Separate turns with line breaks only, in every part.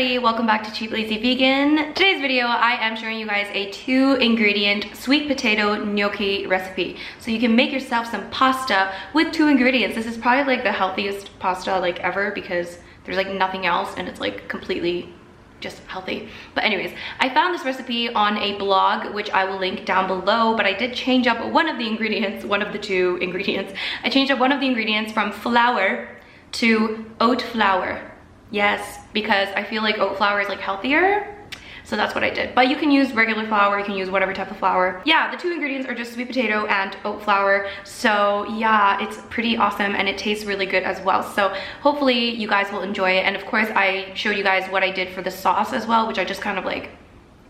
everybody, welcome back to Cheap Lazy Vegan. Today's video, I am showing you guys a 2-ingredient sweet potato gnocchi recipe. So you can make yourself some pasta with 2 ingredients. This is probably like the healthiest pasta like ever because there's like nothing else and it's like completely just healthy. But anyways, I found this recipe on a blog, which I will link down below, but I did change up one of the ingredients, one of the 2 ingredients. I changed up one of the ingredients from flour to oat flour. Yes, because I feel like oat flour is like healthier. So that's what I did. But you can use regular flour, you can use whatever type of flour. Yeah, the 2 ingredients are just sweet potato and oat flour. So yeah, it's pretty awesome and it tastes really good as well. So hopefully you guys will enjoy it. And of course I showed you guys what I did for the sauce as well, which I just kind of like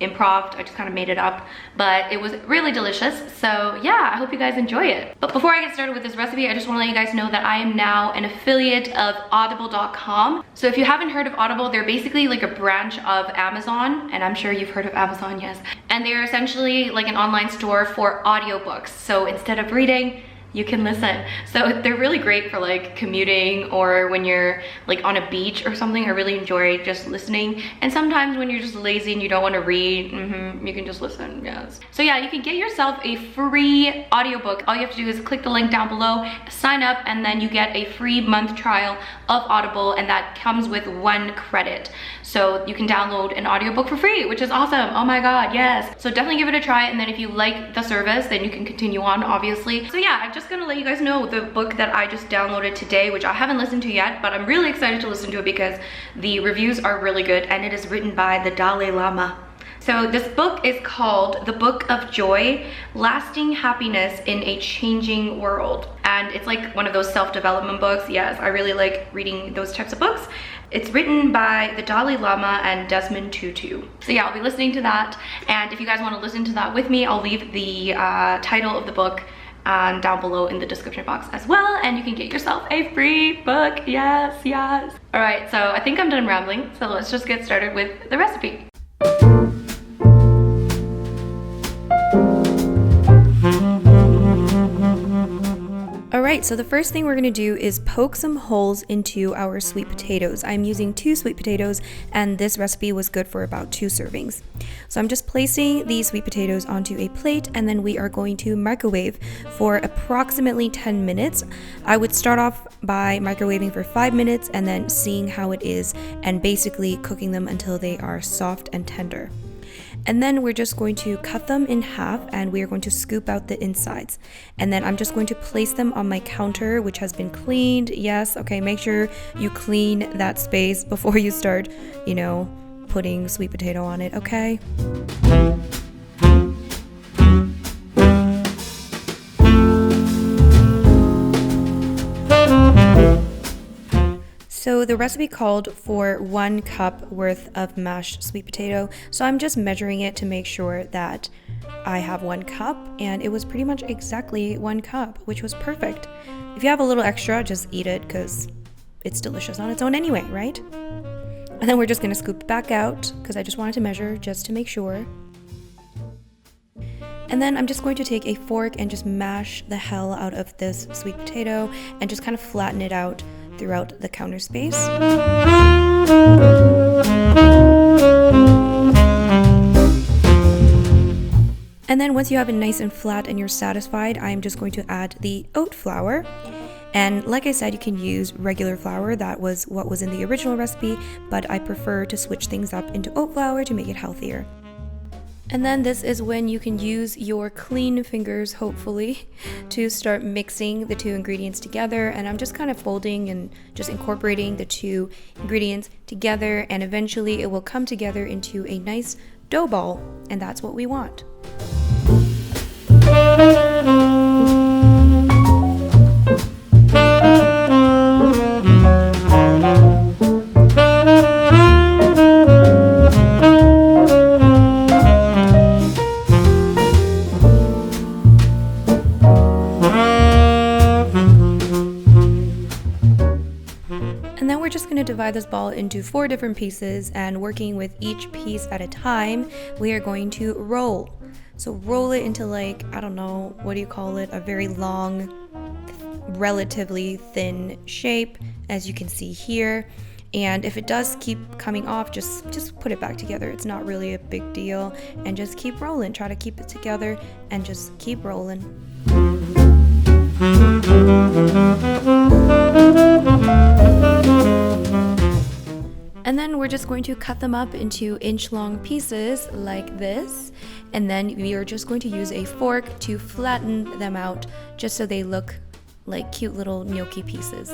improv'd. I just kind of made it up, but it was really delicious. So yeah, I hope you guys enjoy it. But before I get started with this recipe, I just want to let you guys know that I am now an affiliate of audible.com. So if you haven't heard of Audible, they're basically like a branch of Amazon, and I'm sure you've heard of Amazon, yes. And they're essentially like an online store for audiobooks. So instead of reading, you can listen. So they're really great for like commuting or when you're like on a beach or something. I really enjoy just listening. And sometimes when you're just lazy and you don't want to read, you can just listen, yes. So yeah, you can get yourself a free audiobook. All you have to do is click the link down below, sign up, and then you get a free month trial of Audible, and that comes with 1 credit. So you can download an audiobook for free, which is awesome. Oh my God, yes. So definitely give it a try, and then if you like the service, then you can continue on, obviously. So yeah, I'm just gonna let you guys know the book that I just downloaded today, which I haven't listened to yet, but I'm really excited to listen to it because the reviews are really good, and it is written by the Dalai Lama. So this book is called The Book of Joy, Lasting Happiness in a Changing World. And it's like one of those self-development books. Yes, I really like reading those types of books. It's written by the Dalai Lama and Desmond Tutu. So yeah, I'll be listening to that. And if you guys want to listen to that with me, I'll leave the title of the book down below in the description box as well, and you can get yourself a free book. Yes, yes. All right, so I think I'm done rambling, so let's just get started with the recipe. Alright, so the first thing we're going to do is poke some holes into our sweet potatoes. I'm using 2 sweet potatoes, and this recipe was good for about 2 servings. So I'm just placing these sweet potatoes onto a plate, and then we are going to microwave for approximately 10 minutes. I would start off by microwaving for 5 minutes and then seeing how it is and basically cooking them until they are soft and tender. And then we're just going to cut them in half, and we are going to scoop out the insides. And then I'm just going to place them on my counter, which has been cleaned. Yes, okay, make sure you clean that space before you start, you know, putting sweet potato on it, okay? So the recipe called for 1 cup worth of mashed sweet potato. So I'm just measuring it to make sure that I have 1 cup, and it was pretty much exactly 1 cup, which was perfect. If you have a little extra, just eat it because it's delicious on its own anyway, right? And then we're just gonna scoop it back out because I just wanted to measure just to make sure. And then I'm just going to take a fork and just mash the hell out of this sweet potato and just kind of flatten it out throughout the counter space. And then once you have it nice and flat and you're satisfied, I'm just going to add the oat flour. And like I said, you can use regular flour. That was what was in the original recipe, but I prefer to switch things up into oat flour to make it healthier. And then this is when you can use your clean fingers, hopefully, to start mixing the 2 ingredients together. And I'm just kind of folding and just incorporating the 2 ingredients together, and eventually it will come together into a nice dough ball, and that's what we want. And then we're just going to divide this ball into 4 different pieces, and working with each piece at a time, we are going to roll. So roll it into, like, I don't know, what do you call it? A very long, relatively thin shape, as you can see here. And if it does keep coming off, just put it back together. It's not really a big deal. And just keep rolling. Try to keep it together and just keep rolling. And then we're just going to cut them up into inch-long pieces like this. And then we are just going to use a fork to flatten them out just so they look like cute little gnocchi pieces.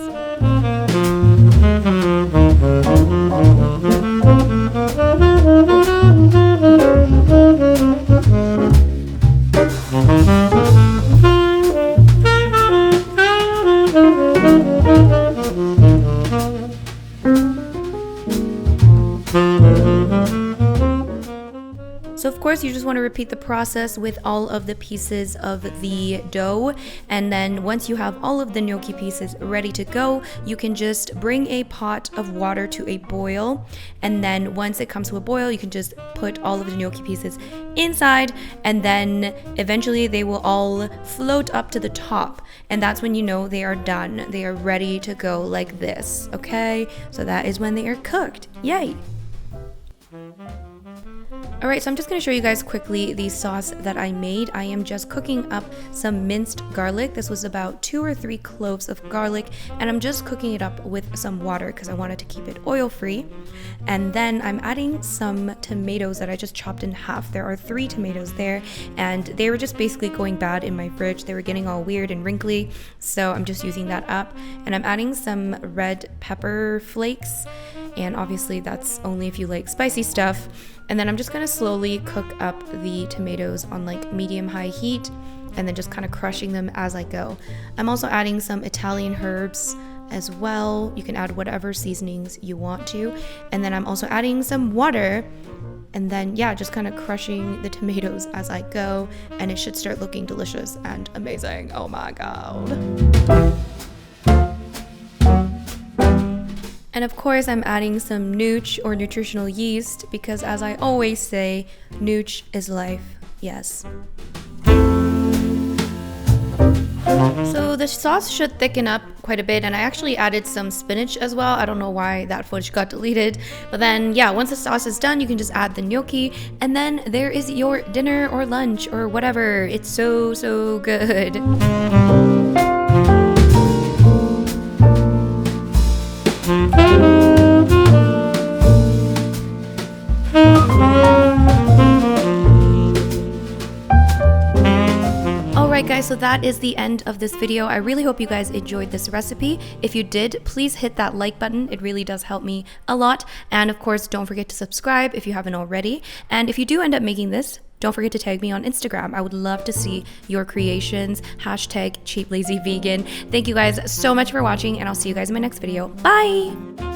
So of course you just want to repeat the process with all of the pieces of the dough, and then once you have all of the gnocchi pieces ready to go, you can just bring a pot of water to a boil, and then once it comes to a boil, you can just put all of the gnocchi pieces inside, and then eventually they will all float up to the top, and that's when you know they are done. They are ready to go like this, okay? So that is when they are cooked. Yay! Alright, so I'm just going to show you guys quickly the sauce that I made. I am just cooking up some minced garlic. This was about 2 or 3 cloves of garlic, and I'm just cooking it up with some water because I wanted to keep it oil-free. And then I'm adding some tomatoes that I just chopped in half. There are 3 tomatoes there, and they were just basically going bad in my fridge. They were getting all weird and wrinkly, so I'm just using that up. And I'm adding some red pepper flakes, and obviously that's only if you like spicy stuff. And then I'm just going to slowly cook up the tomatoes on like medium-high heat, and then just kind of crushing them as I go. I'm also adding some Italian herbs as well. You can add whatever seasonings you want to. And then I'm also adding some water, and then yeah, just kind of crushing the tomatoes as I go, and it should start looking delicious and amazing. Oh my god. And of course I'm adding some nooch or nutritional yeast because, as I always say, nooch is life. Yes. So the sauce should thicken up quite a bit, and I actually added some spinach as well. I don't know why that footage got deleted, but then yeah, once the sauce is done, you can just add the gnocchi, and then there is your dinner or lunch or whatever. It's so good. Alright guys, so that is the end of this video. I really hope you guys enjoyed this recipe. If you did, please hit that like button. It really does help me a lot. And of course, don't forget to subscribe if you haven't already. And if you do end up making this, don't forget to tag me on Instagram. I would love to see your creations. #cheaplazyvegan. Thank you guys so much for watching, and I'll see you guys in my next video. Bye!